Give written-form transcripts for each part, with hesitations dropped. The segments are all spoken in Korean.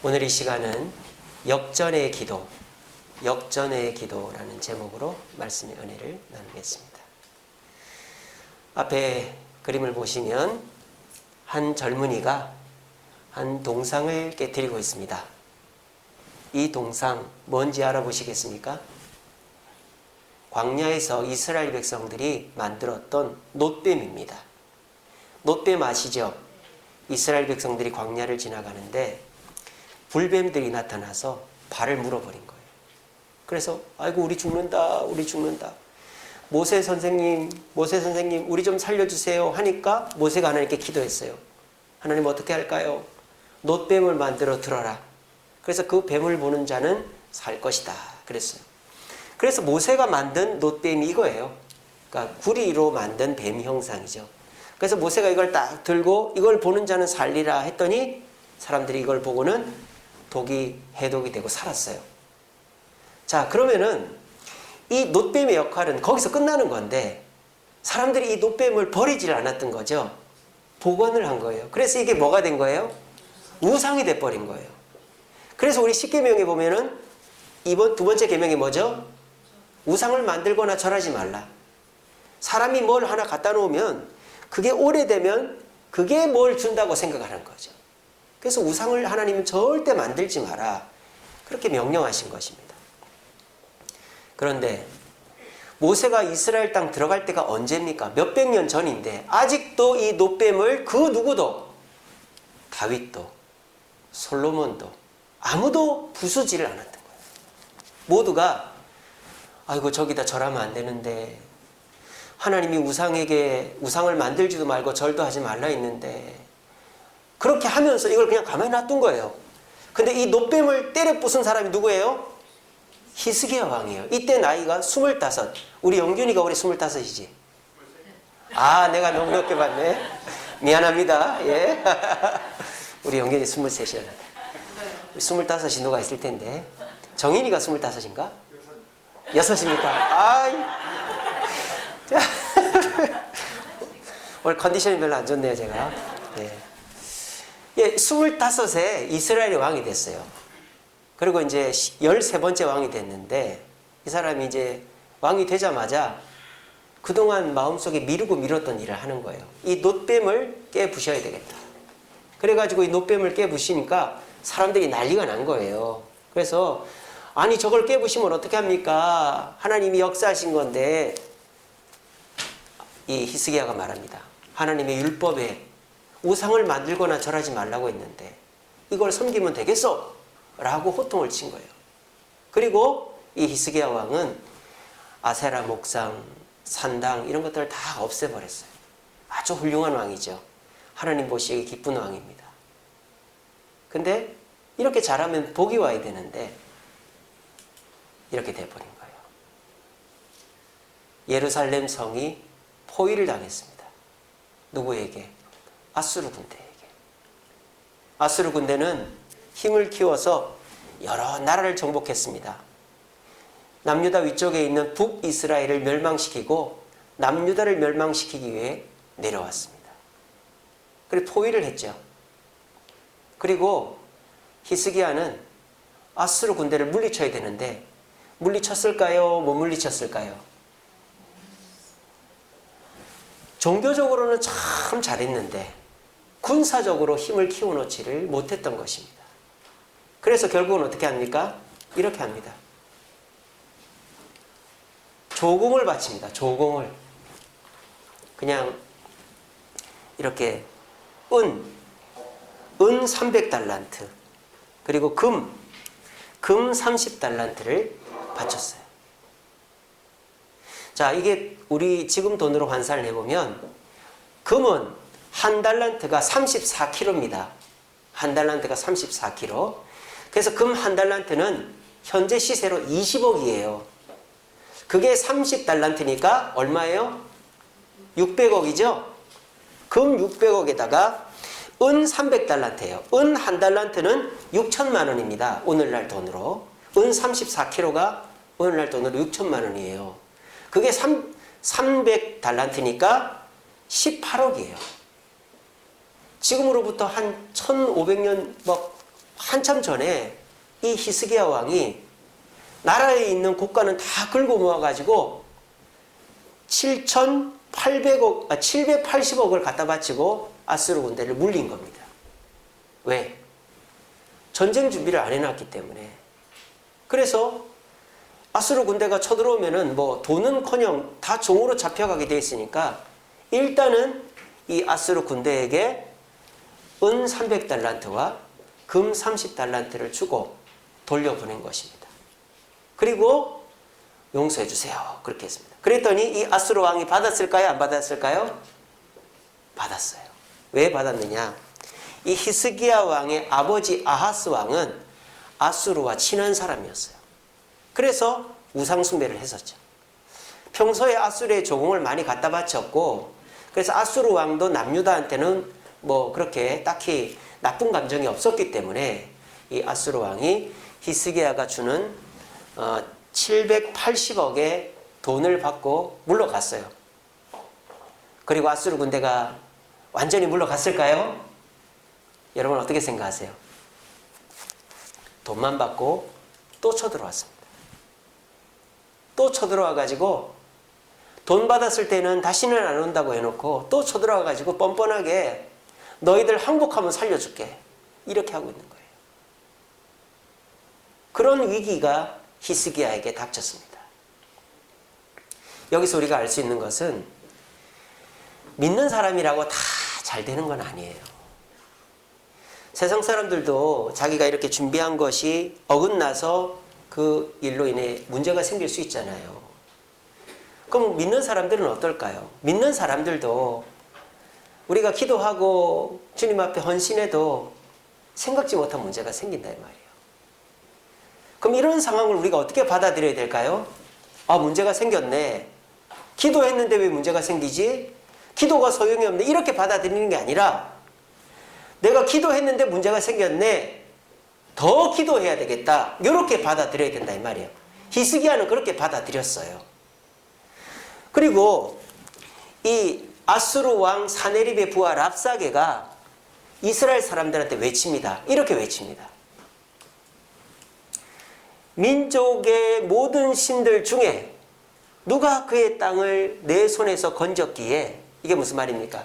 오늘 이 시간은 역전의 기도, 역전의 기도라는 제목으로 말씀의 은혜를 나누겠습니다. 앞에 그림을 보시면 한 젊은이가 한 동상을 깨뜨리고 있습니다. 이 동상 뭔지 알아보시겠습니까? 광야에서 이스라엘 백성들이 만들었던 놋뱀입니다. 놋뱀 아시죠? 이스라엘 백성들이 광야를 지나가는데 불뱀들이 나타나서 발을 물어버린 거예요. 그래서 아이고 우리 죽는다, 우리 죽는다. 모세 선생님, 우리 좀 살려주세요 하니까 모세가 하나님께 기도했어요. 하나님 어떻게 할까요? 놋뱀을 만들어 들어라. 그래서 그 뱀을 보는 자는 살 것이다 그랬어요. 그래서 모세가 만든 놋뱀이 이거예요. 그러니까 구리로 만든 뱀 형상이죠. 그래서 모세가 이걸 딱 들고 이걸 보는 자는 살리라 했더니 사람들이 이걸 보고는 독이 해독이 되고 살았어요. 자, 그러면은 이 놋뱀의 역할은 거기서 끝나는 건데 사람들이 이 놋뱀을 버리질 않았던 거죠. 복원을 한 거예요. 그래서 이게 뭐가 된 거예요? 우상이 돼버린 거예요. 그래서 우리 십계명에 보면은 이번 두 번째 계명이 뭐죠? 우상을 만들거나 절하지 말라. 사람이 뭘 하나 갖다 놓으면 그게 오래되면 그게 뭘 준다고 생각하는 거죠. 그래서 우상을 하나님은 절대 만들지 마라. 그렇게 명령하신 것입니다. 그런데 모세가 이스라엘 땅 들어갈 때가 언제입니까? 몇백 년 전인데 아직도 이 놋뱀을 그 누구도 다윗도 솔로몬도 아무도 부수지를 않았던 거예요. 모두가 아이고 저기다 절하면 안 되는데 하나님이 우상을 만들지도 말고 절도 하지 말라 했는데 그렇게 하면서 이걸 그냥 가만히 놔둔 거예요. 근데 이 놋뱀을 때려 부순 사람이 누구예요? 히스기야 왕이에요. 이때 나이가 25. 우리 영균이가 올해 25이지? 아, 내가 너무 늦게 봤네. 미안합니다. 예. 우리 영균이 23이야. 25이 누가 있을 텐데. 정인이가 25인가? 6입니까? 아이. 자. 오늘 컨디션이 별로 안 좋네요, 제가. 예. 예, 25세 이스라엘의 왕이 됐어요. 그리고 이제 13번째 왕이 됐는데 이 사람이 이제 왕이 되자마자 그동안 마음속에 미루고 미뤘던 일을 하는 거예요. 이 놋뱀을 깨부셔야 되겠다. 그래가지고 이 놋뱀을 깨부시니까 사람들이 난리가 난 거예요. 그래서 아니 저걸 깨부시면 어떻게 합니까? 하나님이 역사하신 건데 이 히스기야가 말합니다. 하나님의 율법에 우상을 만들거나 절하지 말라고 했는데 이걸 섬기면 되겠어? 라고 호통을 친 거예요. 그리고 이 히스기야 왕은 아세라 목상, 산당 이런 것들을 다 없애버렸어요. 아주 훌륭한 왕이죠. 하나님 보시기에 기쁜 왕입니다. 근데 이렇게 잘하면 복이 와야 되는데 이렇게 돼버린 거예요. 예루살렘 성이 포위를 당했습니다. 누구에게? 아수르 군대에게. 아수르 군대는 힘을 키워서 여러 나라를 정복했습니다. 남유다 위쪽에 있는 북이스라엘을 멸망시키고 남유다를 멸망시키기 위해 내려왔습니다. 그리고 포위를 했죠. 그리고 히스기야는 아수르 군대를 물리쳐야 되는데 물리쳤을까요? 못 물리쳤을까요? 종교적으로는 참 잘했는데 군사적으로 힘을 키워놓지를 못했던 것입니다. 그래서 결국은 어떻게 합니까? 이렇게 합니다. 조공을 바칩니다. 조공을. 그냥 이렇게 은 300달란트 그리고 금 30달란트를 바쳤어요. 자, 이게 우리 지금 돈으로 환산을 해보면 금은 한 달란트가 34kg입니다. 한 달란트가 34kg. 그래서 금 한 달란트는 현재 시세로 20억이에요. 그게 30달란트니까 얼마예요? 600억이죠? 금 600억에다가 은 300달란트예요. 은 한 달란트는 6천만 원입니다. 오늘날 돈으로. 은 34kg가 오늘날 돈으로 6천만 원이에요. 그게 300달란트니까 18억이에요. 지금으로부터 한 1500년 한참 전에 이 히스기야 왕이 나라에 있는 국가는 다 긁어 모아가지고 780억을 갖다 바치고 아수르 군대를 물린 겁니다. 왜? 전쟁 준비를 안 해놨기 때문에. 그래서 아수르 군대가 쳐들어오면은 뭐 돈은커녕 다 종으로 잡혀가게 돼 있으니까 일단은 이 아수르 군대에게 은 300달란트와 금 30달란트를 주고 돌려보낸 것입니다. 그리고 용서해 주세요. 그렇게 했습니다. 그랬더니 이 아수르 왕이 받았을까요? 안 받았을까요? 받았어요. 왜 받았느냐? 이 히스기야 왕의 아버지 아하스 왕은 아수르와 친한 사람이었어요. 그래서 우상 숭배를 했었죠. 평소에 아수르의 조공을 많이 갖다 바쳤고, 그래서 아수르 왕도 남유다한테는 뭐 그렇게 딱히 나쁜 감정이 없었기 때문에 이 아수르 왕이 히스기야가 주는 780억의 돈을 받고 물러갔어요. 그리고 아수르 군대가 완전히 물러갔을까요? 여러분 어떻게 생각하세요? 돈만 받고 또 쳐들어왔습니다. 또 쳐들어와가지고 돈 받았을 때는 다시는 안 온다고 해놓고 또 쳐들어와가지고 뻔뻔하게 너희들 항복하면 살려줄게 이렇게 하고 있는 거예요. 그런 위기가 히스기야에게 닥쳤습니다. 여기서 우리가 알 수 있는 것은 믿는 사람이라고 다 잘 되는 건 아니에요. 세상 사람들도 자기가 이렇게 준비한 것이 어긋나서 그 일로 인해 문제가 생길 수 있잖아요. 그럼 믿는 사람들은 어떨까요? 믿는 사람들도 우리가 기도하고 주님 앞에 헌신해도 생각지 못한 문제가 생긴다 이 말이에요. 그럼 이런 상황을 우리가 어떻게 받아들여야 될까요? 아, 문제가 생겼네. 기도했는데 왜 문제가 생기지? 기도가 소용이 없네. 이렇게 받아들이는 게 아니라 내가 기도했는데 문제가 생겼네. 더 기도해야 되겠다. 이렇게 받아들여야 된다 이 말이에요. 히스기야는 그렇게 받아들였어요. 그리고 이 아수르 왕 사네립의 부하 랍사게가 이스라엘 사람들한테 외칩니다. 이렇게 외칩니다. 민족의 모든 신들 중에 누가 그의 땅을 내 손에서 건졌기에, 이게 무슨 말입니까?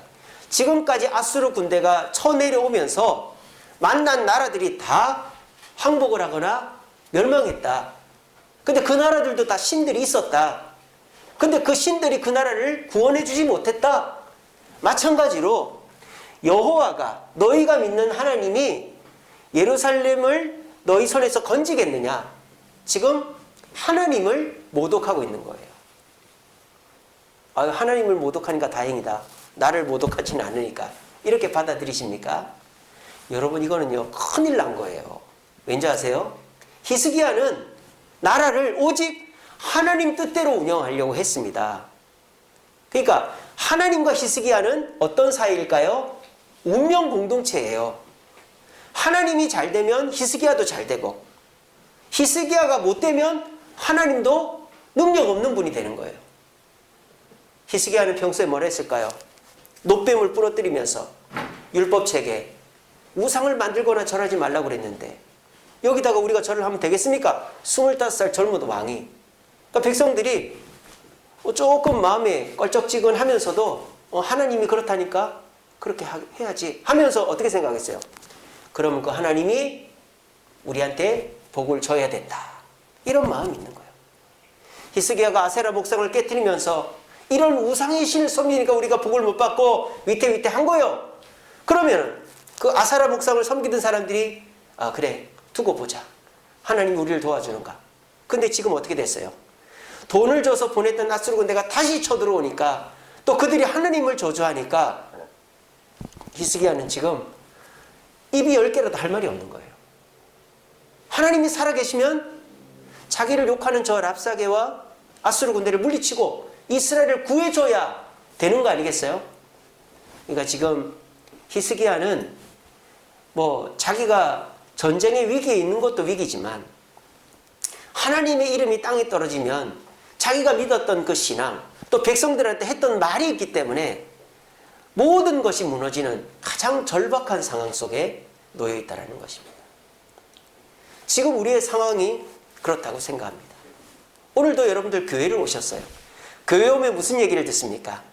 지금까지 아수르 군대가 쳐내려오면서 만난 나라들이 다 항복을 하거나 멸망했다. 근데 그 나라들도 다 신들이 있었다. 근데 그 신들이 그 나라를 구원해 주지 못했다. 마찬가지로 여호와가, 너희가 믿는 하나님이 예루살렘을 너희 손에서 건지겠느냐? 지금 하나님을 모독하고 있는 거예요. 하나님을 모독하니까 다행이다. 나를 모독하지는 않으니까. 이렇게 받아들이십니까? 여러분, 이거는요 큰일 난 거예요. 왠지 아세요? 히스기야는 나라를 오직 하나님 뜻대로 운영하려고 했습니다. 그러니까 하나님과 히스기야는 어떤 사이일까요? 운명 공동체예요. 하나님이 잘 되면 히스기야도 잘 되고, 히스기야가 못 되면 하나님도 능력 없는 분이 되는 거예요. 히스기야는 평소에 뭘 했을까요? 놋뱀을 부러뜨리면서 율법책에 우상을 만들거나 절하지 말라고 그랬는데 여기다가 우리가 절을 하면 되겠습니까? 25살 젊은 왕이. 그러니까 백성들이 조금 마음에 껄쩍지근하면서도 하나님이 그렇다니까 그렇게 해야지 하면서 어떻게 생각했어요? 그러면 그 하나님이 우리한테 복을 줘야 된다. 이런 마음이 있는 거예요. 히스기야가 아세라 목상을 깨뜨리면서 이런 우상의 신을 섬기니까 우리가 복을 못 받고 위태위태한 거예요. 그러면 그 아세라 목상을 섬기던 사람들이 그래 두고 보자. 하나님이 우리를 도와주는가. 근데 지금 어떻게 됐어요? 돈을 줘서 보냈던 아수르 군대가 다시 쳐들어오니까 또 그들이 하나님을 저주하니까 히스기야는 지금 입이 10개라도 할 말이 없는 거예요. 하나님이 살아계시면 자기를 욕하는 저 랍사게와 아수르 군대를 물리치고 이스라엘을 구해줘야 되는 거 아니겠어요? 그러니까 지금 히스기야는 뭐 자기가 전쟁의 위기에 있는 것도 위기지만 하나님의 이름이 땅에 떨어지면 자기가 믿었던 그 신앙, 또 백성들한테 했던 말이 있기 때문에 모든 것이 무너지는 가장 절박한 상황 속에 놓여 있다는 것입니다. 지금 우리의 상황이 그렇다고 생각합니다. 오늘도 여러분들 교회를 오셨어요. 교회 오면 무슨 얘기를 듣습니까?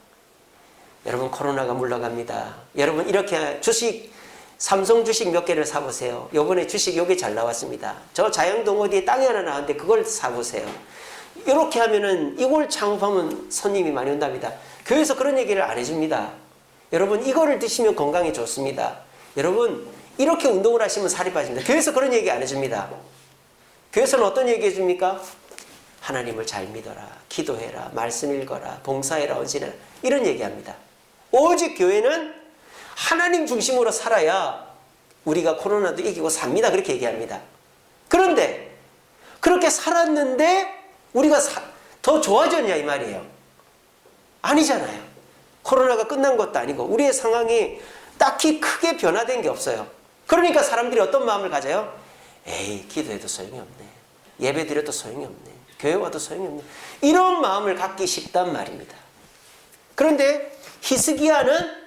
여러분 코로나가 물러갑니다. 여러분 이렇게 주식 삼성 주식 몇 개를 사보세요. 요번에 주식 요게 잘 나왔습니다. 저 자영동 어디에 땅이 하나 나왔는데 그걸 사보세요. 이렇게 하면은 이걸 창업하면 손님이 많이 온답니다. 교회에서 그런 얘기를 안 해줍니다. 여러분 이거를 드시면 건강에 좋습니다. 여러분 이렇게 운동을 하시면 살이 빠집니다. 교회에서 그런 얘기 안 해줍니다. 교회에서는 어떤 얘기 해줍니까? 하나님을 잘 믿어라, 기도해라, 말씀 읽어라, 봉사해라, 헌신해라 이런 얘기합니다. 오직 교회는 하나님 중심으로 살아야 우리가 코로나도 이기고 삽니다. 그렇게 얘기합니다. 그런데 그렇게 살았는데 우리가 더 좋아졌냐 이 말이에요. 아니잖아요. 코로나가 끝난 것도 아니고 우리의 상황이 딱히 크게 변화된 게 없어요. 그러니까 사람들이 어떤 마음을 가져요? 에이 기도해도 소용이 없네. 예배 드려도 소용이 없네. 교회 와도 소용이 없네. 이런 마음을 갖기 쉽단 말입니다. 그런데 히스기야는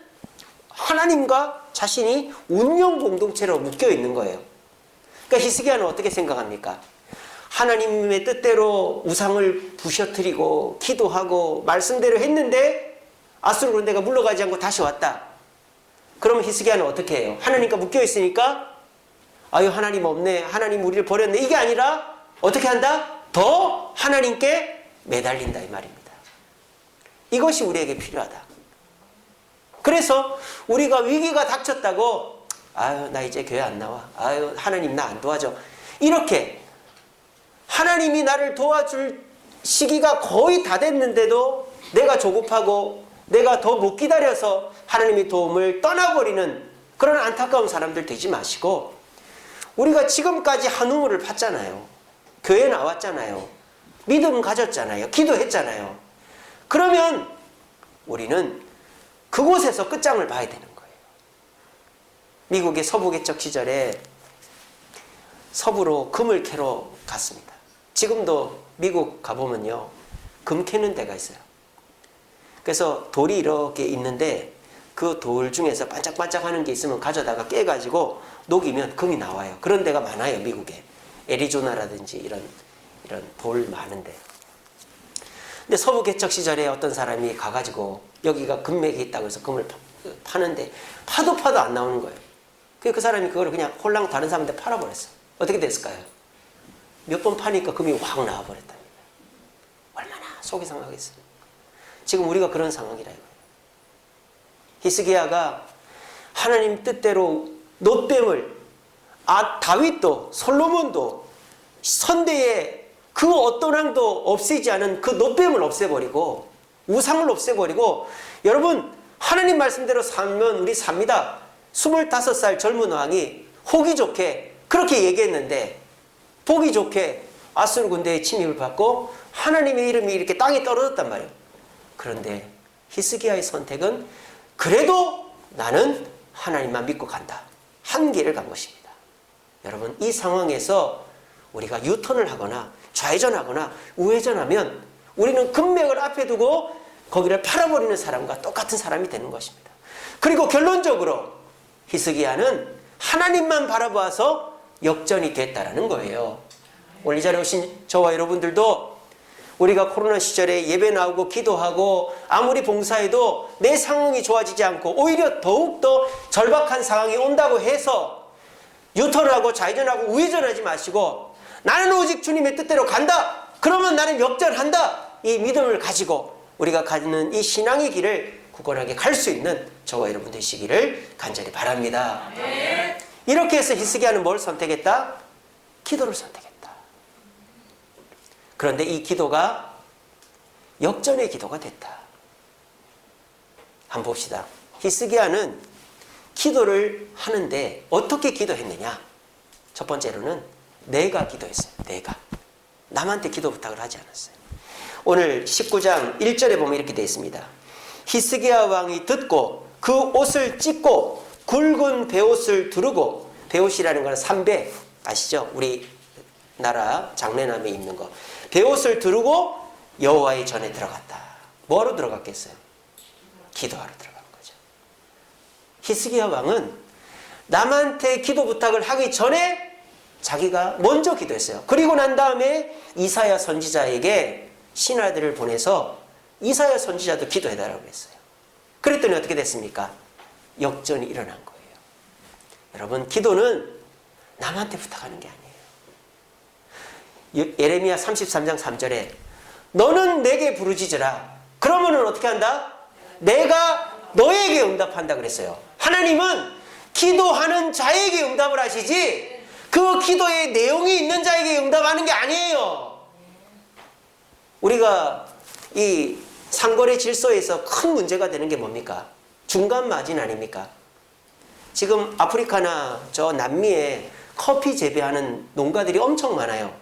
하나님과 자신이 운명 공동체로 묶여 있는 거예요. 그러니까 히스기야는 어떻게 생각합니까? 하나님의 뜻대로 우상을 부셔뜨리고 기도하고 말씀대로 했는데 아수르 군대가 물러가지 않고 다시 왔다. 그러면 히스기야는 어떻게 해요? 하나님과 묶여 있으니까 아유 하나님 없네, 하나님 우리를 버렸네 이게 아니라 어떻게 한다? 더 하나님께 매달린다 이 말입니다. 이것이 우리에게 필요하다. 그래서 우리가 위기가 닥쳤다고 아유 나 이제 교회 안 나와, 아유 하나님 나 안 도와줘 이렇게 하나님이 나를 도와줄 시기가 거의 다 됐는데도 내가 조급하고 내가 더 못 기다려서 하나님의 도움을 떠나버리는 그런 안타까운 사람들 되지 마시고 우리가 지금까지 한 우물을 팠잖아요. 교회 나왔잖아요. 믿음 가졌잖아요. 기도했잖아요. 그러면 우리는 그곳에서 끝장을 봐야 되는 거예요. 미국의 서부개척 시절에 서부로 금을 캐러 갔습니다. 지금도 미국 가보면요. 금 캐는 데가 있어요. 그래서 돌이 이렇게 있는데 그 돌 중에서 반짝반짝하는 게 있으면 가져다가 깨가지고 녹이면 금이 나와요. 그런 데가 많아요. 미국에. 애리조나라든지 이런 돌 많은데. 근데 서부개척 시절에 어떤 사람이 가가지고 여기가 금맥이 있다고 해서 금을 파는데 파도 안 나오는 거예요. 그 사람이 그걸 그냥 홀랑 다른 사람한테 팔아버렸어요. 어떻게 됐을까요? 몇 번 파니까 금이 확 나와버렸답니다. 얼마나 속이 상하겠어요. 지금 우리가 그런 상황이라 이거예요. 히스기야가 하나님 뜻대로 놋뱀을 다윗도 솔로몬도 선대에 그 어떤 왕도 없애지 않은 그 놋뱀을 없애버리고 우상을 없애버리고 여러분 하나님 말씀대로 살면 우리 삽니다. 25살 젊은 왕이 호기 좋게 그렇게 얘기했는데 보기 좋게 아수르 군대의 침입을 받고 하나님의 이름이 이렇게 땅에 떨어졌단 말이에요. 그런데 히스기야의 선택은 그래도 나는 하나님만 믿고 간다. 한 길을 간 것입니다. 여러분 이 상황에서 우리가 유턴을 하거나 좌회전하거나 우회전하면 우리는 금맥을 앞에 두고 거기를 팔아버리는 사람과 똑같은 사람이 되는 것입니다. 그리고 결론적으로 히스기야는 하나님만 바라보아서 역전이 됐다라는 거예요. 오늘 이 자리에 오신 저와 여러분들도 우리가 코로나 시절에 예배 나오고 기도하고 아무리 봉사해도 내 상황이 좋아지지 않고 오히려 더욱더 절박한 상황이 온다고 해서 유턴하고 좌회전하고 우회전하지 마시고 나는 오직 주님의 뜻대로 간다. 그러면 나는 역전한다. 이 믿음을 가지고 우리가 가는 이 신앙의 길을 굳건하게 갈 수 있는 저와 여러분 되시기를 간절히 바랍니다. 네. 이렇게 해서 히스기야는 뭘 선택했다? 기도를 선택했다. 그런데 이 기도가 역전의 기도가 됐다. 한번 봅시다. 히스기야는 기도를 하는데 어떻게 기도했느냐? 첫 번째로는 내가 기도했어요. 내가. 남한테 기도 부탁을 하지 않았어요. 오늘 19장 1절에 보면 이렇게 되어 있습니다. 히스기야 왕이 듣고 그 옷을 찢고 굵은 베옷을 두르고, 베옷이라는 건 삼배 아시죠? 우리나라 장례남에 입는 거. 베옷을 두르고 여호와의 전에 들어갔다. 뭐하러 들어갔겠어요? 기도하러 들어간 거죠. 히스기야 왕은 남한테 기도 부탁을 하기 전에 자기가 먼저 기도했어요. 그리고 난 다음에 이사야 선지자에게 신하들을 보내서 이사야 선지자도 기도해달라고 했어요. 그랬더니 어떻게 됐습니까? 역전이 일어난 거예요. 여러분, 기도는 남한테 부탁하는 게 아니에요. 예레미야 33장 3절에 너는 내게 부르짖으라. 그러면은 어떻게 한다? 내가 너에게 응답한다 그랬어요. 하나님은 기도하는 자에게 응답을 하시지 그 기도의 내용이 있는 자에게 응답하는 게 아니에요. 우리가 이 상거래 질서에서 큰 문제가 되는 게 뭡니까? 중간 마진 아닙니까? 지금 아프리카나 저 남미에 커피 재배하는 농가들이 엄청 많아요.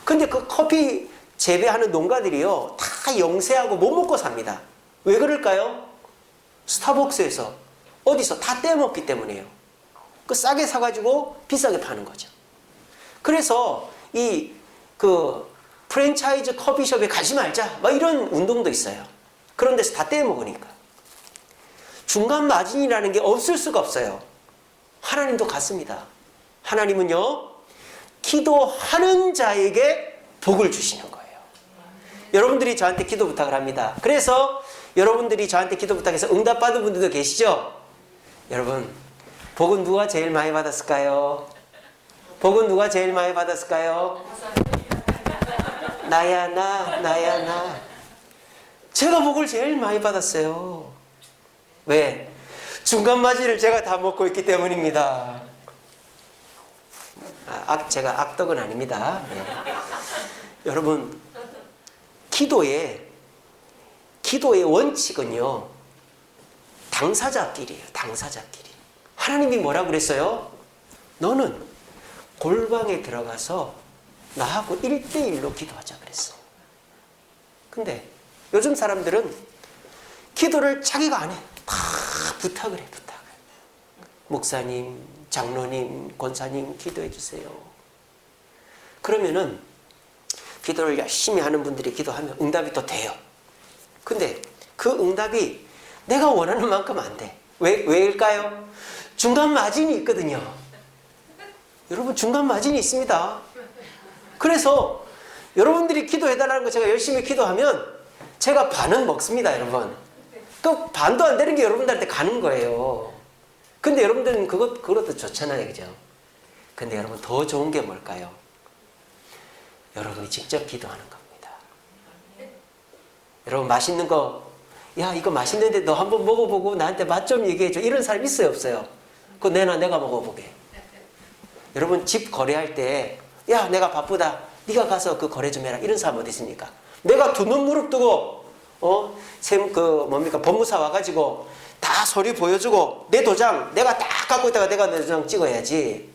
근데 그 커피 재배하는 농가들이요, 다 영세하고 못 먹고 삽니다. 왜 그럴까요? 스타벅스에서 어디서 다 떼먹기 때문이에요. 그 싸게 사가지고 비싸게 파는 거죠. 그래서 그 프랜차이즈 커피숍에 가지 말자, 막 이런 운동도 있어요. 그런 데서 다 떼먹으니까. 중간 마진이라는 게 없을 수가 없어요. 하나님도 같습니다. 하나님은요, 기도하는 자에게 복을 주시는 거예요. 여러분들이 저한테 기도 부탁을 합니다. 그래서 여러분들이 저한테 기도 부탁해서 응답받은 분들도 계시죠? 여러분, 복은 누가 제일 많이 받았을까요? 복은 누가 제일 많이 받았을까요? 나야 나. 제가 복을 제일 많이 받았어요. 왜? 중간 마진을 제가 다 먹고 있기 때문입니다. 제가 악덕은 아닙니다. 네. 여러분, 기도의 원칙은요, 당사자끼리예요. 당사자끼리. 하나님이 뭐라고 그랬어요? 너는 골방에 들어가서 나하고 1대1로 기도하자 그랬어요. 근데 요즘 사람들은 기도를 자기가 안 해. 다 부탁을 해, 부탁을. 목사님, 장로님, 권사님 기도해 주세요. 그러면은 기도를 열심히 하는 분들이 기도하면 응답이 또 돼요. 근데 그 응답이 내가 원하는 만큼 안 돼. 왜일까요? 중간 마진이 있거든요. 여러분, 중간 마진이 있습니다. 그래서 여러분들이 기도해달라는 거 제가 열심히 기도하면 제가 반은 먹습니다, 여러분. 그 반도 안 되는 게 여러분들한테 가는 거예요. 근데 여러분들은 그것도 좋잖아요, 그죠? 근데 여러분, 더 좋은 게 뭘까요? 여러분이 직접 기도하는 겁니다. 여러분, 맛있는 거, 야, 이거 맛있는데 너 한번 먹어보고 나한테 맛 좀 얘기해줘. 이런 사람 있어요, 없어요? 그거 내가 먹어보게. 여러분, 집 거래할 때, 야, 내가 바쁘다. 네가 가서 그 거래 좀 해라. 이런 사람 어디 있습니까? 내가 두 눈 무릎 뜨고, 법무사 와가지고 다 서류 보여주고 내 도장 내가 딱 갖고 있다가 내가 내 도장 찍어야지.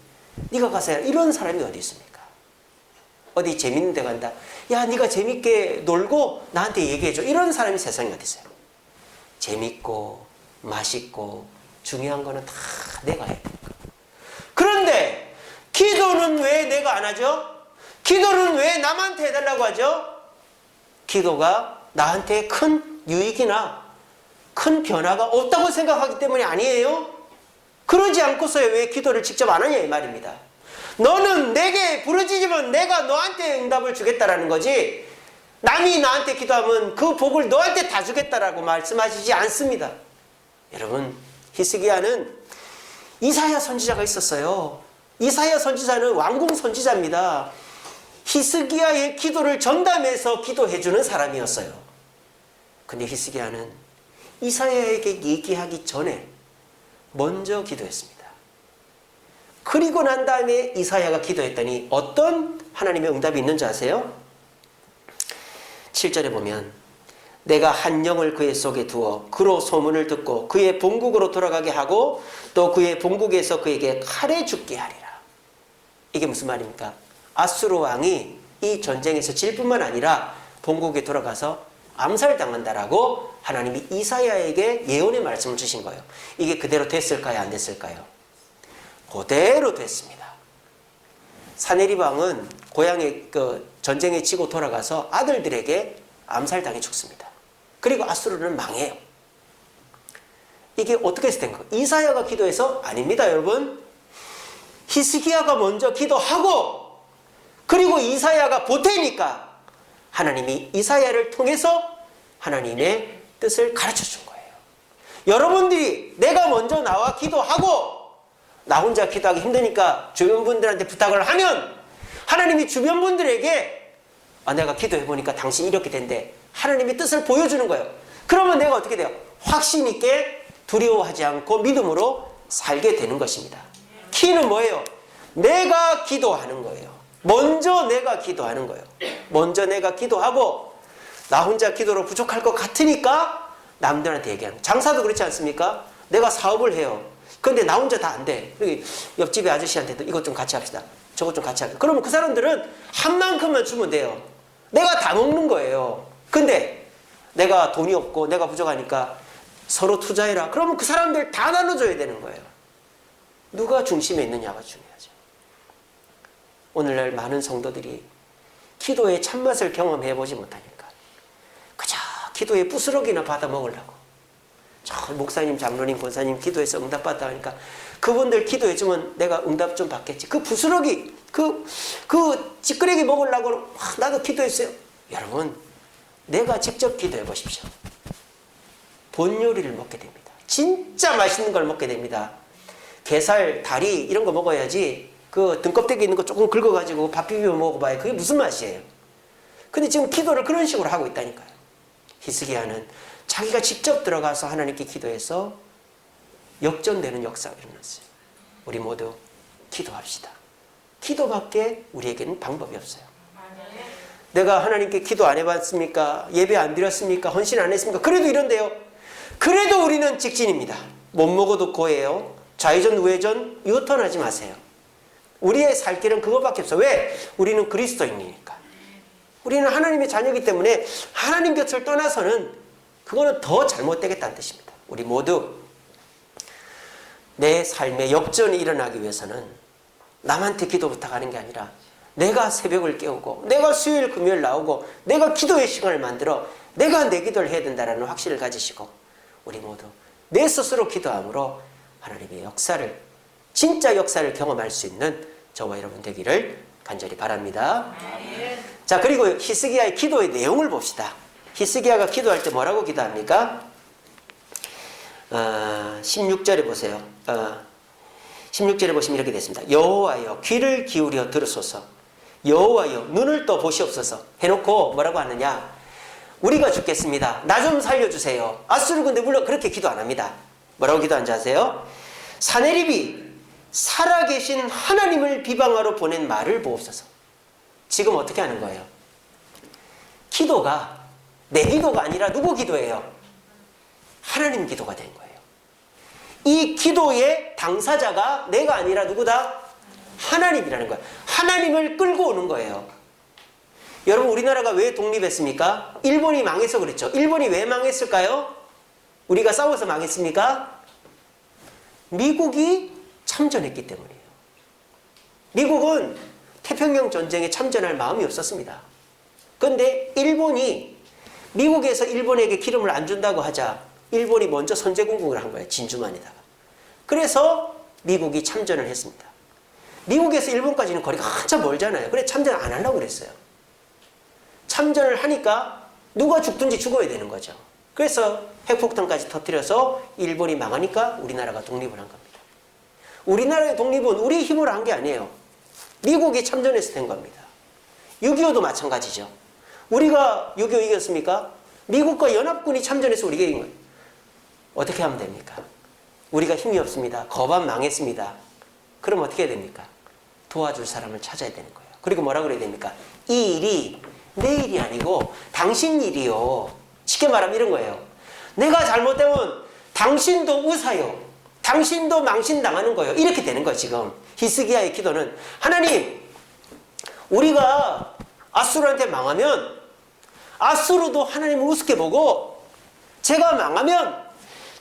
네가 가서 해라. 이런 사람이 어디 있습니까? 어디 재밌는 데 간다. 야, 네가 재밌게 놀고 나한테 얘기해줘. 이런 사람이 세상에 어디 있어요? 재밌고 맛있고 중요한 거는 다 내가 해야 되는 거야. 그런데 기도는 왜 내가 안 하죠? 기도는 왜 남한테 해달라고 하죠? 기도가 나한테 큰 유익이나 큰 변화가 없다고 생각하기 때문이 아니에요? 그러지 않고서야 왜 기도를 직접 안 하냐 이 말입니다. 너는 내게 부르짖으면 내가 너한테 응답을 주겠다라는 거지, 남이 나한테 기도하면 그 복을 너한테 다 주겠다라고 말씀하시지 않습니다. 여러분, 히스기야는 이사야 선지자가 있었어요. 이사야 선지자는 왕궁 선지자입니다. 히스기야의 기도를 전담해서 기도해주는 사람이었어요. 근데 히스기야는 이사야에게 얘기하기 전에 먼저 기도했습니다. 그리고 난 다음에 이사야가 기도했더니 어떤 하나님의 응답이 있는지 아세요? 7절에 보면 내가 한 영을 그의 속에 두어 그로 소문을 듣고 그의 본국으로 돌아가게 하고 또 그의 본국에서 그에게 칼에 죽게 하리라. 이게 무슨 말입니까? 아수르 왕이 이 전쟁에서 질 뿐만 아니라 본국에 돌아가서 암살당한다라고 하나님이 이사야에게 예언의 말씀을 주신 거예요. 이게 그대로 됐을까요? 안 됐을까요? 그대로 됐습니다. 사네립 왕은 고향에 전쟁에 치고 돌아가서 아들들에게 암살당해 죽습니다. 그리고 아수르는 망해요. 이게 어떻게 해서 된 거예요? 이사야가 기도해서? 아닙니다, 여러분. 히스기야가 먼저 기도하고 그리고 이사야가 보태니까 하나님이 이사야를 통해서 하나님의 뜻을 가르쳐 준 거예요. 여러분들이 내가 먼저 나와 기도하고 나 혼자 기도하기 힘드니까 주변 분들한테 부탁을 하면 하나님이 주변 분들에게 내가 기도해보니까 당신이 이렇게 된대. 하나님의 뜻을 보여주는 거예요. 그러면 내가 어떻게 돼요? 확신 있게 두려워하지 않고 믿음으로 살게 되는 것입니다. 키는 뭐예요? 내가 기도하는 거예요. 먼저 내가 기도하는 거예요. 먼저 내가 기도하고 나 혼자 기도로 부족할 것 같으니까 남들한테 얘기하는 거예요. 장사도 그렇지 않습니까? 내가 사업을 해요. 근데 나 혼자 다 안 돼. 옆집에 아저씨한테도 이것 좀 같이 합시다. 저것 좀 같이 합시다. 그러면 그 사람들은 한 만큼만 주면 돼요. 내가 다 먹는 거예요. 근데 내가 돈이 없고 내가 부족하니까 서로 투자해라. 그러면 그 사람들 다 나눠줘야 되는 거예요. 누가 중심에 있느냐가 중요하죠. 오늘날 많은 성도들이 기도의 참맛을 경험해보지 못하니까 그저 기도의 부스러기나 받아 먹으려고 저 목사님, 장로님, 권사님 기도해서 응답받다 하니까 그분들 기도해주면 내가 응답 좀 받겠지. 그 부스러기, 그 찌끄레기 먹으려고 나도 기도했어요. 여러분, 내가 직접 기도해 보십시오. 본 요리를 먹게 됩니다. 진짜 맛있는 걸 먹게 됩니다. 게살, 다리 이런 거 먹어야지 그 등껍데기 있는 거 조금 긁어가지고 밥 비벼 먹어봐야 그게 무슨 맛이에요. 근데 지금 기도를 그런 식으로 하고 있다니까요. 히스기야는 자기가 직접 들어가서 하나님께 기도해서 역전되는 역사가 일어났어요. 우리 모두 기도합시다. 기도밖에 우리에게는 방법이 없어요. 내가 하나님께 기도 안 해봤습니까? 예배 안 드렸습니까? 헌신 안 했습니까? 그래도 이런데요. 그래도 우리는 직진입니다. 못 먹어도 고예요. 좌회전 우회전 유턴하지 마세요. 우리의 살 길은 그것밖에 없어요. 왜? 우리는 그리스도인이니까. 우리는 하나님의 자녀이기 때문에 하나님 곁을 떠나서는 그거는 더 잘못되겠다는 뜻입니다. 우리 모두 내 삶에 역전이 일어나기 위해서는 남한테 기도 부탁하는 게 아니라 내가 새벽을 깨우고 내가 수요일 금요일 나오고 내가 기도의 시간을 만들어 내가 내 기도를 해야 된다는 확신을 가지시고 우리 모두 내 스스로 기도함으로 하나님의 역사를 진짜 역사를 경험할 수 있는 저와 여러분 되기를 간절히 바랍니다. 자, 그리고 히스기야의 기도의 내용을 봅시다. 히스기야가 기도할 때 뭐라고 기도합니까? 16절에 보세요. 16절에 보시면 이렇게 됐습니다. 여호와여 귀를 기울여 들으소서. 여호와여 눈을 떠 보시옵소서. 해놓고 뭐라고 하느냐? 우리가 죽겠습니다. 나 좀 살려주세요. 아수르 근데 물론 그렇게 기도 안 합니다. 뭐라고 기도하는지 아세요? 사네립이 살아계신 하나님을 비방하러 보낸 말을 보옵소서. 지금 어떻게 하는 거예요? 기도가 내 기도가 아니라 누구 기도예요? 하나님 기도가 된 거예요. 이 기도의 당사자가 내가 아니라 누구다? 하나님이라는 거예요. 하나님을 끌고 오는 거예요. 여러분, 우리나라가 왜 독립했습니까? 일본이 망해서 그랬죠. 일본이 왜 망했을까요? 우리가 싸워서 망했습니까? 미국이 참전했기 때문이에요. 미국은 태평양 전쟁에 참전할 마음이 없었습니다. 그런데 일본이 미국에서 일본에게 기름을 안 준다고 하자 일본이 먼저 선제 공격을 한 거예요. 진주만에다가. 그래서 미국이 참전을 했습니다. 미국에서 일본까지는 거리가 한참 멀잖아요. 그래 참전 안 하려고 그랬어요. 참전을 하니까 누가 죽든지 죽어야 되는 거죠. 그래서 핵폭탄까지 터뜨려서 일본이 망하니까 우리나라가 독립을 한 겁니다. 우리나라의 독립은 우리 힘으로 한 게 아니에요. 미국이 참전해서 된 겁니다. 6.25도 마찬가지죠. 우리가 6.25 이겼습니까? 미국과 연합군이 참전해서 우리가 이긴 거예요. 어떻게 하면 됩니까? 우리가 힘이 없습니다. 거반 망했습니다. 그럼 어떻게 해야 됩니까? 도와줄 사람을 찾아야 되는 거예요. 그리고 뭐라고 그래야 됩니까? 이 일이 내 일이 아니고 당신 일이요. 쉽게 말하면 이런 거예요. 내가 잘못되면 당신도 의사요. 당신도 망신당하는 거예요. 이렇게 되는 거예요. 지금 히스기야의 기도는 하나님, 우리가 아수르한테 망하면 아수르도 하나님을 우습게 보고 제가 망하면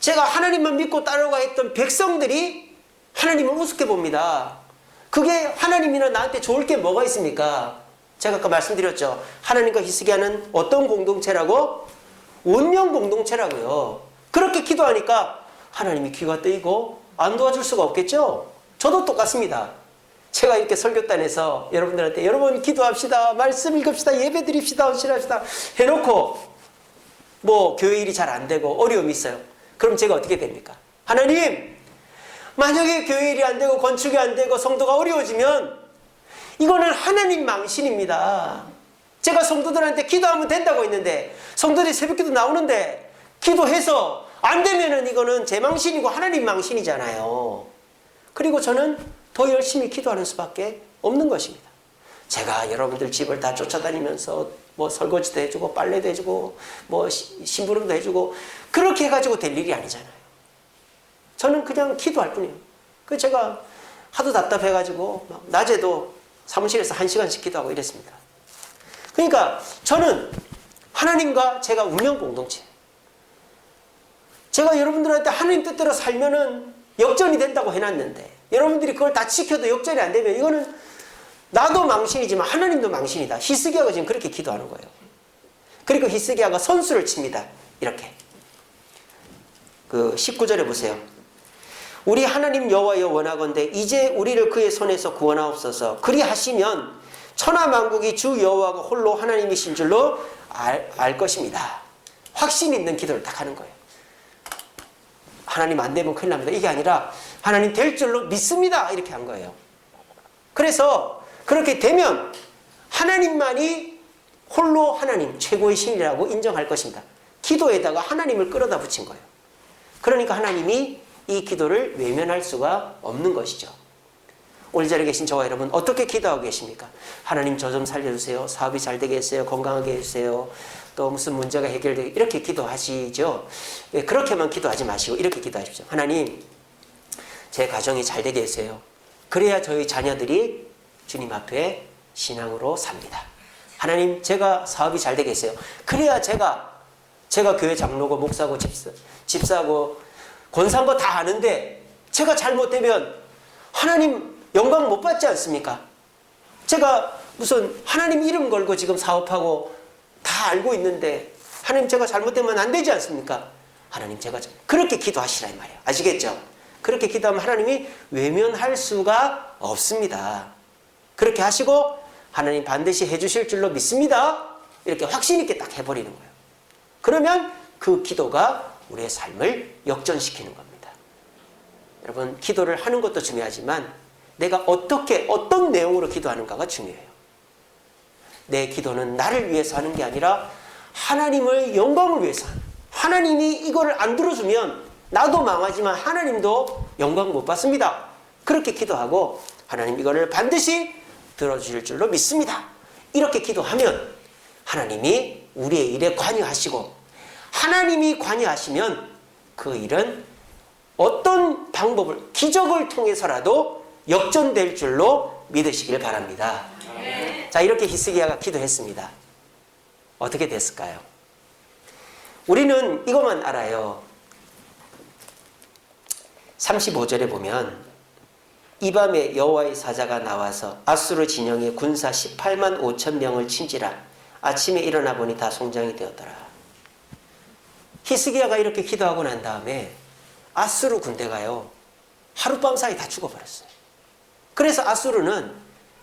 제가 하나님만 믿고 따라가 했던 백성들이 하나님을 우습게 봅니다. 그게 하나님이나 나한테 좋을 게 뭐가 있습니까? 제가 아까 말씀드렸죠. 하나님과 히스기야는 어떤 공동체라고? 운명 공동체라고요. 그렇게 기도하니까 하나님이 귀가 뜨이고 안 도와줄 수가 없겠죠? 저도 똑같습니다. 제가 이렇게 설교단에서 여러분들한테 여러분 기도합시다, 말씀 읽읍시다, 예배 드립시다, 헌신합시다 해놓고 뭐 교회 일이 잘 안 되고 어려움이 있어요. 그럼 제가 어떻게 됩니까? 하나님, 만약에 교회 일이 안 되고 건축이 안 되고 성도가 어려워지면 이거는 하나님 망신입니다. 제가 성도들한테 기도하면 된다고 했는데 성도들이 새벽기도 나오는데 기도해서 안 되면은 이거는 제 망신이고 하나님 망신이잖아요. 그리고 저는 더 열심히 기도하는 수밖에 없는 것입니다. 제가 여러분들 집을 다 쫓아다니면서 뭐 설거지도 해주고 빨래도 해주고 뭐 심부름도 해주고 그렇게 해가지고 될 일이 아니잖아요. 저는 그냥 기도할 뿐이에요. 그 제가 하도 답답해가지고 막 낮에도 사무실에서 1시간씩 기도하고 이랬습니다. 그러니까 저는 하나님과 제가 운명 공동체. 제가 여러분들한테 하나님 뜻대로 살면은 역전이 된다고 해놨는데 여러분들이 그걸 다 지켜도 역전이 안 되면 이거는 나도 망신이지만 하나님도 망신이다. 히스기야가 지금 그렇게 기도하는 거예요. 그리고 히스기야가 선수를 칩니다. 이렇게. 그 19절에 보세요. 우리 하나님 여호와여 원하건대 이제 우리를 그의 손에서 구원하옵소서. 그리하시면 천하만국이 주 여호와가 홀로 하나님이신 줄로 알 것입니다. 확신 있는 기도를 딱 하는 거예요. 하나님 안 되면 큰일 납니다. 이게 아니라 하나님 될 줄로 믿습니다. 이렇게 한 거예요. 그래서 그렇게 되면 하나님만이 홀로 하나님 최고의 신이라고 인정할 것입니다. 기도에다가 하나님을 끌어다 붙인 거예요. 그러니까 하나님이 이 기도를 외면할 수가 없는 것이죠. 오늘 자리에 계신 저와 여러분 어떻게 기도하고 계십니까? 하나님 저 좀 살려주세요. 사업이 잘 되게 해주세요. 건강하게 해주세요. 또 무슨 문제가 해결되게 이렇게 기도하시죠. 그렇게만 기도하지 마시고 이렇게 기도하십시오. 하나님 제 가정이 잘 되게 해주세요. 그래야 저희 자녀들이 주님 앞에 신앙으로 삽니다. 하나님 제가 사업이 잘 되게 해주세요. 그래야 제가 교회 장로고 목사고 집사고 권사고 다 아는데 제가 잘못되면 하나님 영광 못 받지 않습니까? 제가 무슨 하나님 이름 걸고 지금 사업하고 다 알고 있는데 하나님 제가 잘못되면 안 되지 않습니까? 하나님 제가 그렇게 기도하시라 이 말이에요. 아시겠죠? 그렇게 기도하면 하나님이 외면할 수가 없습니다. 그렇게 하시고 하나님 반드시 해주실 줄로 믿습니다. 이렇게 확신 있게 딱 해버리는 거예요. 그러면 그 기도가 우리의 삶을 역전시키는 겁니다. 여러분 기도를 하는 것도 중요하지만 내가 어떤 내용으로 기도하는가가 중요해요. 내 기도는 나를 위해서 하는 게 아니라 하나님의 영광을 위해서 하는. 하나님이 이거를 안 들어주면 나도 망하지만 하나님도 영광 못 받습니다. 그렇게 기도하고 하나님 이거를 반드시 들어주실 줄로 믿습니다. 이렇게 기도하면 하나님이 우리의 일에 관여하시고 하나님이 관여하시면 그 일은 어떤 방법을 기적을 통해서라도 역전될 줄로 믿으시길 바랍니다. 자, 이렇게 히스기야가 기도했습니다. 어떻게 됐을까요? 우리는 이것만 알아요. 35절에 보면 이 밤에 여호와의 사자가 나와서 아수르 진영의 군사 18만 5천 명을 친지라 아침에 일어나 보니 다 송장이 되었더라. 히스기야가 이렇게 기도하고 난 다음에 아수르 군대가요 하룻밤 사이 다 죽어버렸어요. 그래서 아수르는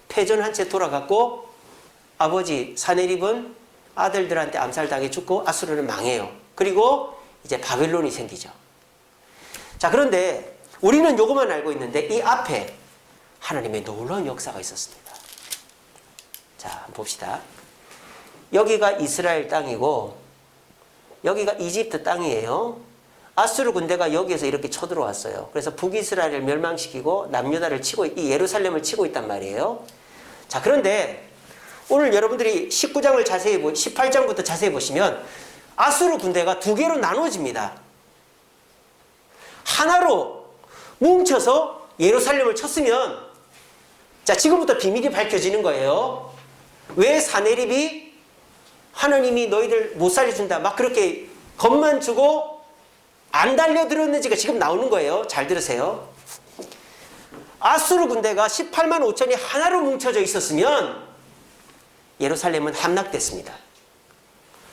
패전한 채 돌아갔고 아버지 사네립은 아들들한테 암살당해 죽고 아수르는 망해요. 그리고 이제 바벨론이 생기죠. 자, 그런데 우리는 요것만 알고 있는데 이 앞에 하나님의 놀라운 역사가 있었습니다. 자, 한번 봅시다. 여기가 이스라엘 땅이고 여기가 이집트 땅이에요. 아수르 군대가 여기에서 이렇게 쳐들어왔어요. 그래서 북이스라엘을 멸망시키고 남유다를 치고 이 예루살렘을 치고 있단 말이에요. 자, 그런데 오늘 여러분들이 19장을 자세히 18장부터 자세히 보시면 아수르 군대가 두 개로 나눠집니다. 하나로 뭉쳐서 예루살렘을 쳤으면 자, 지금부터 비밀이 밝혀지는 거예요. 왜 사네립이 하나님이 너희들 못 살려준다 막 그렇게 겁만 주고 안 달려들었는지가 지금 나오는 거예요. 잘 들으세요. 아수르 군대가 18만 5천이 하나로 뭉쳐져 있었으면 예루살렘은 함락됐습니다.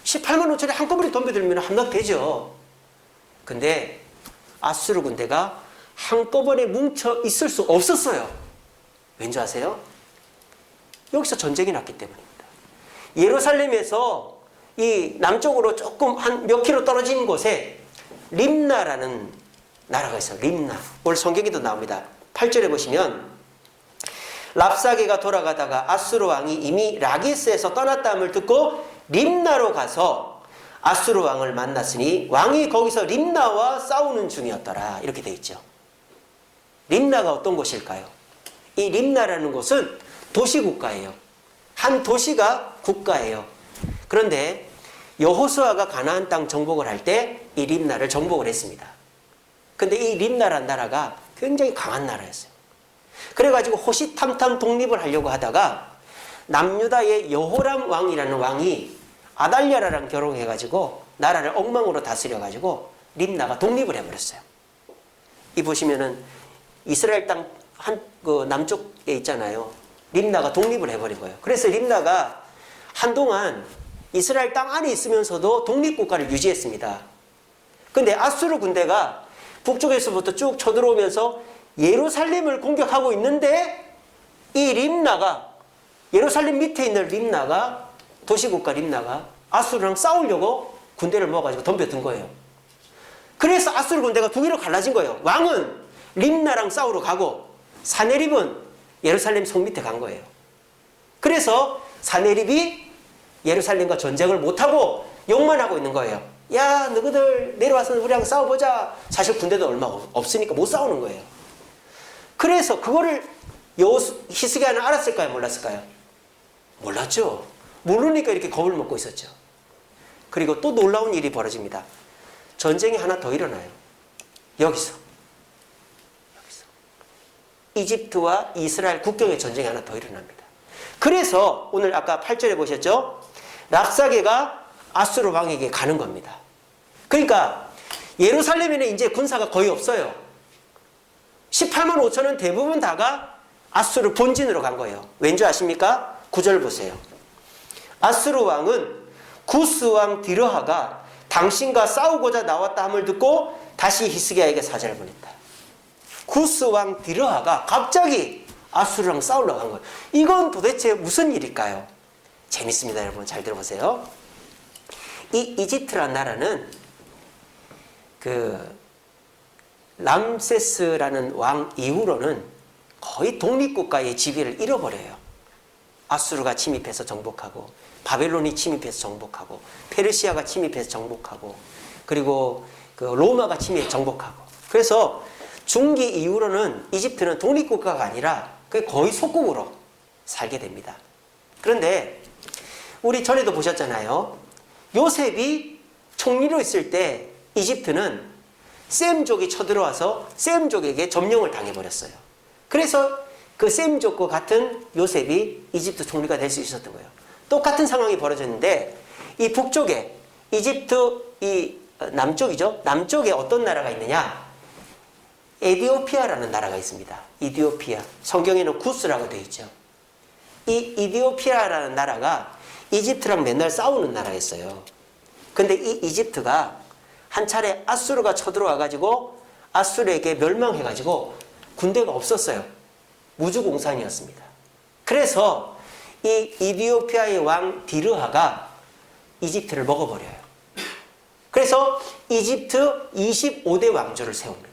18만 5천이 한꺼번에 덤벼들면 함락되죠. 근데 아수르 군대가 한꺼번에 뭉쳐 있을 수 없었어요. 왠지 아세요? 여기서 전쟁이 났기 때문입니다. 예루살렘에서 이 남쪽으로 조금 한 몇 킬로 떨어진 곳에 림나라는 나라가 있어요. 림나. 오늘 성경에도 나옵니다. 8절에 보시면 랍사게가 돌아가다가 아수르 왕이 이미 라기스에서 떠났다함을 듣고 림나로 가서 아수르 왕을 만났으니 왕이 거기서 림나와 싸우는 중이었더라. 이렇게 되어 있죠. 림나가 어떤 곳일까요? 이 림나라는 곳은 도시국가예요. 한 도시가 국가예요. 그런데 여호수아가 가나안 땅 정복을 할 때 이 림나를 정복을 했습니다. 근데 이 림나라는 나라가 굉장히 강한 나라였어요. 그래가지고 호시탐탐 독립을 하려고 하다가 남유다의 여호람 왕이라는 왕이 아달랴라랑 결혼해가지고 나라를 엉망으로 다스려가지고 림나가 독립을 해버렸어요. 이 보시면은 이스라엘 땅 그 남쪽에 있잖아요. 림나가 독립을 해버린 거예요. 그래서 림나가 한동안 이스라엘 땅 안에 있으면서도 독립국가를 유지했습니다. 근데 아수르 군대가 북쪽에서부터 쭉 쳐들어오면서 예루살렘을 공격하고 있는데 이 림나가 예루살렘 밑에 있는 림나가 도시국가 림나가 아수르랑 싸우려고 군대를 모아가지고 덤벼든 거예요. 그래서 아수르 군대가 두 개로 갈라진 거예요. 왕은 림나랑 싸우러 가고 사네립은 예루살렘 성 밑에 간 거예요. 그래서 사네립이 예루살렘과 전쟁을 못하고 욕만 하고 있는 거예요. 야, 너희들 내려와서 우리랑 싸워보자. 사실 군대도 얼마 없으니까 못 싸우는 거예요. 그래서 그거를 히스기야는 알았을까요? 몰랐을까요? 몰랐죠. 모르니까 이렇게 겁을 먹고 있었죠. 그리고 또 놀라운 일이 벌어집니다. 전쟁이 하나 더 일어나요. 여기서 이집트와 이스라엘 국경의 전쟁이 하나 더 일어납니다. 그래서 오늘 아까 8절에 보셨죠? 랍사게가 아수르 왕에게 가는 겁니다. 그러니까 예루살렘에는 이제 군사가 거의 없어요. 18만 5천은 대부분 다가 아수르 본진으로 간 거예요. 왠지 아십니까? 9절 보세요. 아수르 왕은 구스 왕 디르하가 당신과 싸우고자 나왔다 함을 듣고 다시 히스기야에게 사절을 보냈다. 구스 왕 디르하가 갑자기 아수르랑 싸우려고 한 거예요. 이건 도대체 무슨 일일까요? 재밌습니다, 여러분. 잘 들어보세요. 이 이집트라는 나라는 그 람세스라는 왕 이후로는 거의 독립국가의 지위를 잃어버려요. 아수르가 침입해서 정복하고 바벨론이 침입해서 정복하고 페르시아가 침입해서 정복하고 그리고 그 로마가 침입해서 정복하고 그래서 중기 이후로는 이집트는 독립국가가 아니라 거의 속국으로 살게 됩니다. 그런데 우리 전에도 보셨잖아요. 요셉이 총리로 있을 때 이집트는 셈족이 쳐들어와서 셈족에게 점령을 당해버렸어요. 그래서 그 셈족과 같은 요셉이 이집트 총리가 될 수 있었던 거예요. 똑같은 상황이 벌어졌는데 이 북쪽에 이집트 이 남쪽이죠. 남쪽에 어떤 나라가 있느냐? 에디오피아라는 나라가 있습니다. 이디오피아. 성경에는 구스라고 되어 있죠. 이 이디오피아라는 나라가 이집트랑 맨날 싸우는 나라였어요. 근데 이 이집트가 한 차례 아수르가 쳐들어와가지고 아수르에게 멸망해가지고 군대가 없었어요. 무주공산이었습니다. 그래서 이 이디오피아의 왕 디르하가 이집트를 먹어버려요. 그래서 이집트 25대 왕조를 세웁니다.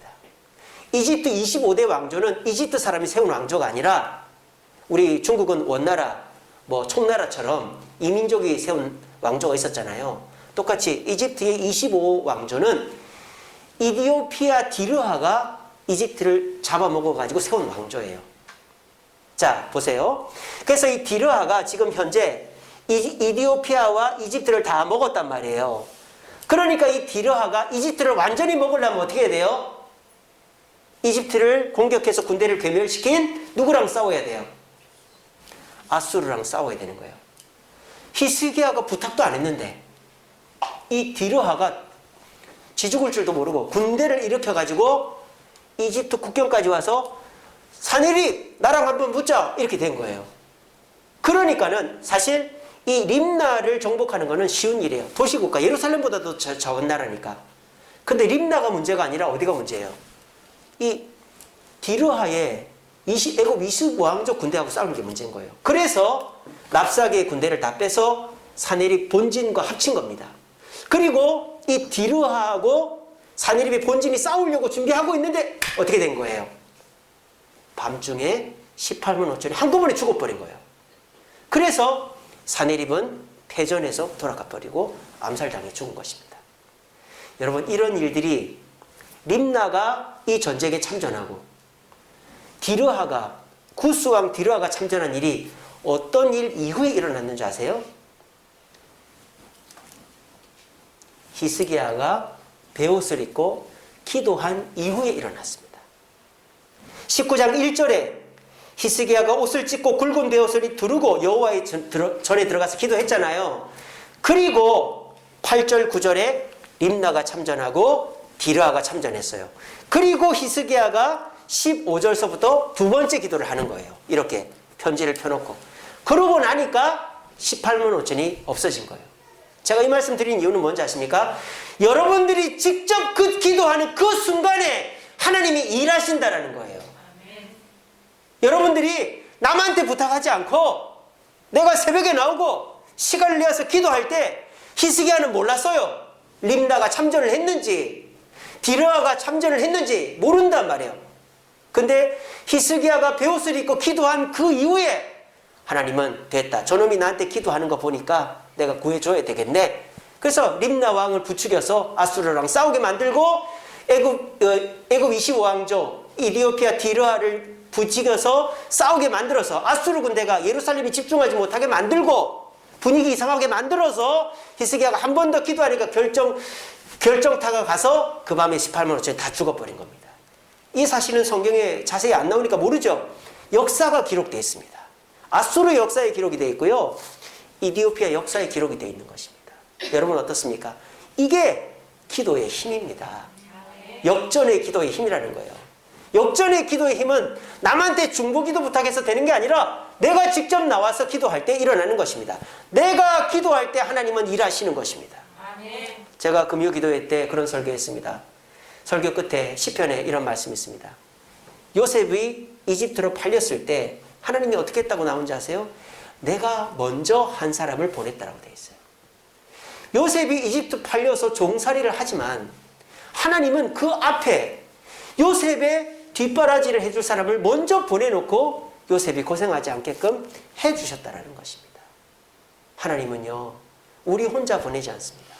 이집트 25대 왕조는 이집트 사람이 세운 왕조가 아니라 우리 중국은 원나라, 뭐 총나라처럼 이민족이 세운 왕조가 있었잖아요. 똑같이 이집트의 25왕조는 이디오피아 디르하가 이집트를 잡아먹어가지고 세운 왕조예요. 자, 보세요. 그래서 이 디르하가 지금 현재 이디오피아와 이집트를 다 먹었단 말이에요. 그러니까 이 디르하가 이집트를 완전히 먹으려면 어떻게 해야 돼요? 이집트를 공격해서 군대를 괴멸시킨 누구랑 싸워야 돼요? 아수르랑 싸워야 되는 거예요. 히스기야가 부탁도 안 했는데 이 디르하가 지죽을 줄도 모르고 군대를 일으켜가지고 이집트 국경까지 와서 사네립 나랑 한번 붙자 이렇게 된 거예요. 그러니까는 사실 이 림나를 정복하는 거는 쉬운 일이에요. 도시국가 예루살렘보다도 적은 나라니까. 근데 림나가 문제가 아니라 어디가 문제예요? 이 디르하의 애굽 25왕족 군대하고 싸우는 게 문제인 거예요. 그래서 랍사게의 군대를 다 빼서 사네립 본진과 합친 겁니다. 그리고 이 디르하하고 사네립의 본진이 싸우려고 준비하고 있는데 어떻게 된 거예요? 밤중에 18만 5천이 한꺼번에 죽어버린 거예요. 그래서 사네립은 패전해서 돌아가 버리고 암살당해 죽은 것입니다. 여러분, 이런 일들이 림나가 이 전쟁에 참전하고 디르하가, 구스왕 디르하가 참전한 일이 어떤 일 이후에 일어났는지 아세요? 히스기야가 베옷을 입고 기도한 이후에 일어났습니다. 19장 1절에 히스기야가 옷을 찢고 굵은 베옷을 두르고 여호와의 전에 들어가서 기도했잖아요. 그리고 8절 9절에 림나가 참전하고 디르하가 참전했어요. 그리고 히스기야가 15절서부터 두 번째 기도를 하는 거예요. 이렇게 편지를 펴놓고. 그러고 나니까 18만 5천이 없어진 거예요. 제가 이 말씀 드린 이유는 뭔지 아십니까? 여러분들이 직접 그 기도하는 그 순간에 하나님이 일하신다라는 거예요. 여러분들이 남한테 부탁하지 않고 내가 새벽에 나오고 시간을 내어서 기도할 때 히스기야는 몰랐어요. 림나가 참전을 했는지 디르하가 참전을 했는지 모른단 말이에요. 근데 히스기야가 베옷을 입고 기도한 그 이후에 하나님은 됐다. 저놈이 나한테 기도하는 거 보니까 내가 구해줘야 되겠네. 그래서 림나 왕을 부추겨서 아수르랑 싸우게 만들고 애굽 25왕조 이디오피아 디르하를 부추겨서 싸우게 만들어서 아수르 군대가 예루살렘에 집중하지 못하게 만들고 분위기 이상하게 만들어서 히스기야가 한 번 더 기도하니까 결정타가 가서 그 밤에 18만 5천이 다 죽어버린 겁니다. 이 사실은 성경에 자세히 안 나오니까 모르죠. 역사가 기록되어 있습니다. 아수르 역사에 기록이 되어 있고요. 이디오피아 역사에 기록이 되어 있는 것입니다. 여러분 어떻습니까? 이게 기도의 힘입니다. 역전의 기도의 힘이라는 거예요. 역전의 기도의 힘은 남한테 중보기도 부탁해서 되는 게 아니라 내가 직접 나와서 기도할 때 일어나는 것입니다. 내가 기도할 때 하나님은 일하시는 것입니다. 제가 금요기도회 때 그런 설교했습니다. 설교 끝에 시편에 이런 말씀이 있습니다. 요셉이 이집트로 팔렸을 때 하나님이 어떻게 했다고 나온지 아세요? 내가 먼저 한 사람을 보냈다라고 되어 있어요. 요셉이 이집트 팔려서 종살이를 하지만 하나님은 그 앞에 요셉의 뒷바라지를 해줄 사람을 먼저 보내놓고 요셉이 고생하지 않게끔 해주셨다라는 것입니다. 하나님은요, 우리 혼자 보내지 않습니다.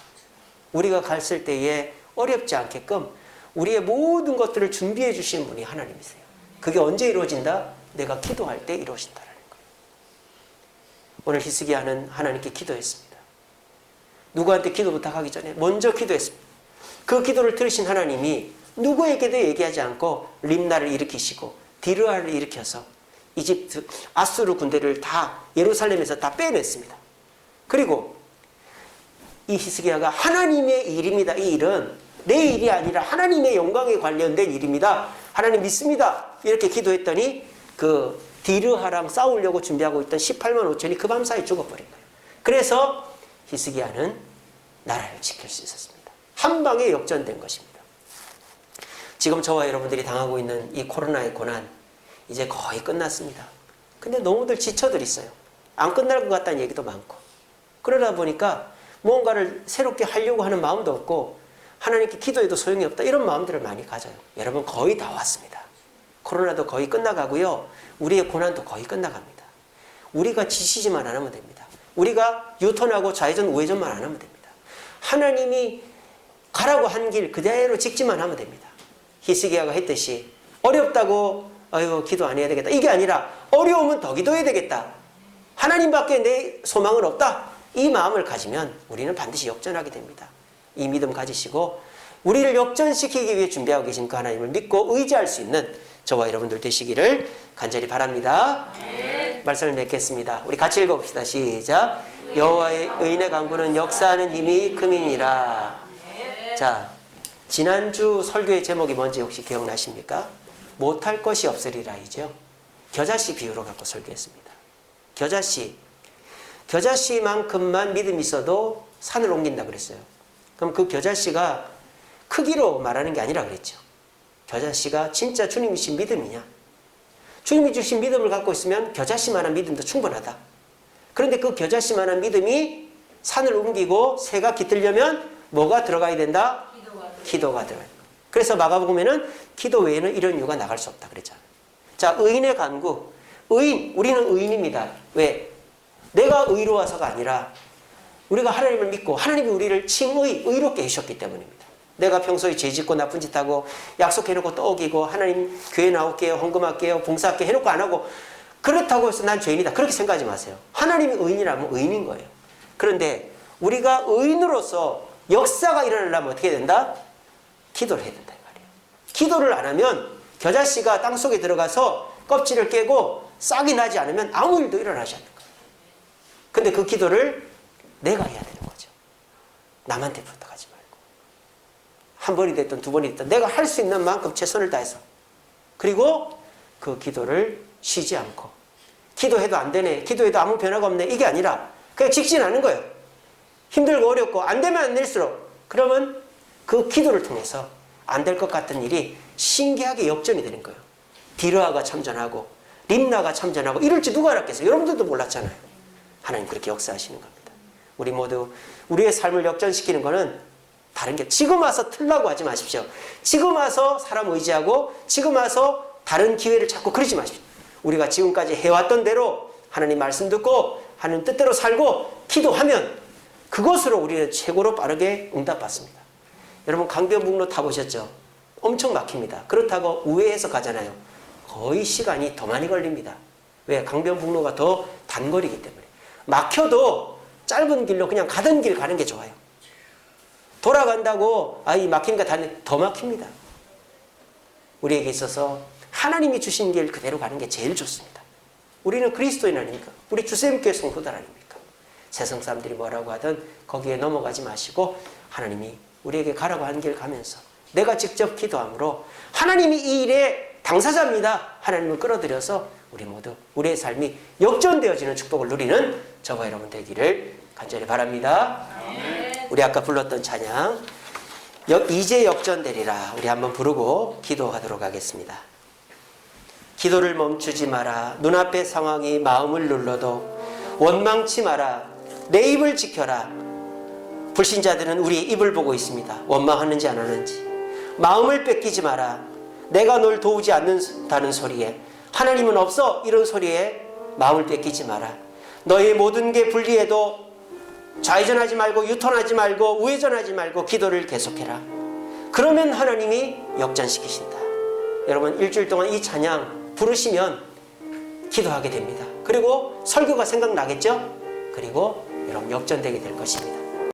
우리가 갔을 때에 어렵지 않게끔 우리의 모든 것들을 준비해 주시는 분이 하나님이세요. 그게 언제 이루어진다? 내가 기도할 때 이루어진다라는 거예요. 오늘 히스기야는 하나님께 기도했습니다. 누구한테 기도 부탁하기 전에 먼저 기도했습니다. 그 기도를 들으신 하나님이 누구에게도 얘기하지 않고 림나를 일으키시고 디르하를 일으켜서 이집트 아수르 군대를 다 예루살렘에서 다 빼냈습니다. 그리고 이 히스기야가 하나님의 일입니다. 이 일은 내 일이 아니라 하나님의 영광에 관련된 일입니다. 하나님 믿습니다. 이렇게 기도했더니 그 디르하랑 싸우려고 준비하고 있던 18만 5천이 그 밤사이 죽어버린 거예요. 그래서 히스기야는 나라를 지킬 수 있었습니다. 한 방에 역전된 것입니다. 지금 저와 여러분들이 당하고 있는 이 코로나의 고난 이제 거의 끝났습니다. 근데 너무들 지쳐들 있어요. 안 끝날 것 같다는 얘기도 많고. 그러다 보니까 무언가를 새롭게 하려고 하는 마음도 없고 하나님께 기도해도 소용이 없다 이런 마음들을 많이 가져요. 여러분 거의 다 왔습니다. 코로나도 거의 끝나가고요. 우리의 고난도 거의 끝나갑니다. 우리가 지치지만 않으면 됩니다. 우리가 유턴하고 좌회전 우회전만 안 하면 됩니다. 하나님이 가라고 한 길 그대로 직지만 하면 됩니다. 히스기야가 했듯이 어렵다고 아이고 기도 안 해야 되겠다 이게 아니라 어려우면 더 기도해야 되겠다. 하나님밖에 내 소망은 없다. 이 마음을 가지면 우리는 반드시 역전하게 됩니다. 이 믿음 가지시고 우리를 역전시키기 위해 준비하고 계신 그 하나님을 믿고 의지할 수 있는 저와 여러분들 되시기를 간절히 바랍니다. 네. 말씀을 맺겠습니다. 우리 같이 읽어봅시다. 시작. 여호와의 의인의 강구는 역사하는 힘이 금이니라. 네. 자, 지난주 설교의 제목이 뭔지 혹시 기억나십니까? 못할 것이 없으리라이죠. 겨자씨 비유로 갖고 설교했습니다. 겨자씨만큼만 믿음이 있어도 산을 옮긴다 그랬어요. 그럼 그 겨자씨가 크기로 말하는 게 아니라 그랬죠. 겨자씨가 진짜 주님이신 믿음이냐? 주님이 주신 믿음을 갖고 있으면 겨자씨만한 믿음도 충분하다. 그런데 그 겨자씨만한 믿음이 산을 옮기고 새가 깃들려면 뭐가 들어가야 된다? 기도가 들어가야 된다. 그래서 마가복음에는 기도 외에는 이런 이유가 나갈 수 없다 그랬잖아요. 자, 의인의 간구. 의인, 우리는 의인입니다. 왜? 내가 의로워서가 아니라 우리가 하나님을 믿고 하나님이 우리를 칭의, 의롭게 해주셨기 때문입니다. 내가 평소에 죄 짓고 나쁜 짓 하고 약속해놓고 또 어기고 하나님 교회 나올게요, 헌금할게요, 봉사할게요 해놓고 안 하고 그렇다고 해서 난 죄인이다. 그렇게 생각하지 마세요. 하나님이 의인이라면 의인인 거예요. 그런데 우리가 의인으로서 역사가 일어나려면 어떻게 된다? 기도를 해야 된다 이 말이에요. 기도를 안 하면 겨자씨가 땅속에 들어가서 껍질을 깨고 싹이 나지 않으면 아무 일도 일어나지 않는 거예요. 근데 그 기도를 내가 해야 되는 거죠. 남한테 부탁하지 말고. 한 번이 됐든 두 번이 됐든 내가 할 수 있는 만큼 최선을 다해서. 그리고 그 기도를 쉬지 않고. 기도해도 안 되네. 기도해도 아무 변화가 없네. 이게 아니라 그냥 직진하는 거예요. 힘들고 어렵고 안 되면 안 될수록 그러면 그 기도를 통해서 안 될 것 같은 일이 신기하게 역전이 되는 거예요. 디르아가 참전하고 림나가 참전하고 이럴지 누가 알았겠어요? 여러분들도 몰랐잖아요. 하나님 그렇게 역사하시는 겁니다. 우리 모두 우리의 삶을 역전시키는 거는 다른 게 지금 와서 틀라고 하지 마십시오. 지금 와서 사람 의지하고 지금 와서 다른 기회를 찾고 그러지 마십시오. 우리가 지금까지 해왔던 대로 하나님 말씀 듣고 하나님 뜻대로 살고 기도하면 그것으로 우리는 최고로 빠르게 응답받습니다. 여러분 강변북로 타보셨죠? 엄청 막힙니다. 그렇다고 우회해서 가잖아요. 거의 시간이 더 많이 걸립니다. 왜? 강변북로가 더 단거리이기 때문에. 막혀도 짧은 길로 그냥 가던 길 가는 게 좋아요. 돌아간다고 이 막히니까 더 막힙니다. 우리에게 있어서 하나님이 주신 길 그대로 가는 게 제일 좋습니다. 우리는 그리스도인 아닙니까? 우리 주쌤교회 성도들 아닙니까? 세상 사람들이 뭐라고 하든 거기에 넘어가지 마시고 하나님이 우리에게 가라고 하는 길 가면서 내가 직접 기도함으로 하나님이 이 일의 당사자입니다. 하나님을 끌어들여서 우리 모두 우리의 삶이 역전되어지는 축복을 누리는 저와 여러분 되기를 간절히 바랍니다. 우리 아까 불렀던 찬양 이제 역전되리라 우리 한번 부르고 기도하도록 하겠습니다. 기도를 멈추지 마라. 눈앞의 상황이 마음을 눌러도 원망치 마라. 내 입을 지켜라. 불신자들은 우리의 입을 보고 있습니다. 원망하는지 안 하는지. 마음을 뺏기지 마라. 내가 널 도우지 않는다는 소리에 하나님은 없어 이런 소리에 마음을 뺏기지 마라. 너의 모든 게 불리해도 좌회전하지 말고 유턴하지 말고 우회전하지 말고 기도를 계속해라. 그러면 하나님이 역전시키신다. 여러분 일주일 동안 이 찬양 부르시면 기도하게 됩니다. 그리고 설교가 생각나겠죠? 그리고 여러분 역전되게 될 것입니다.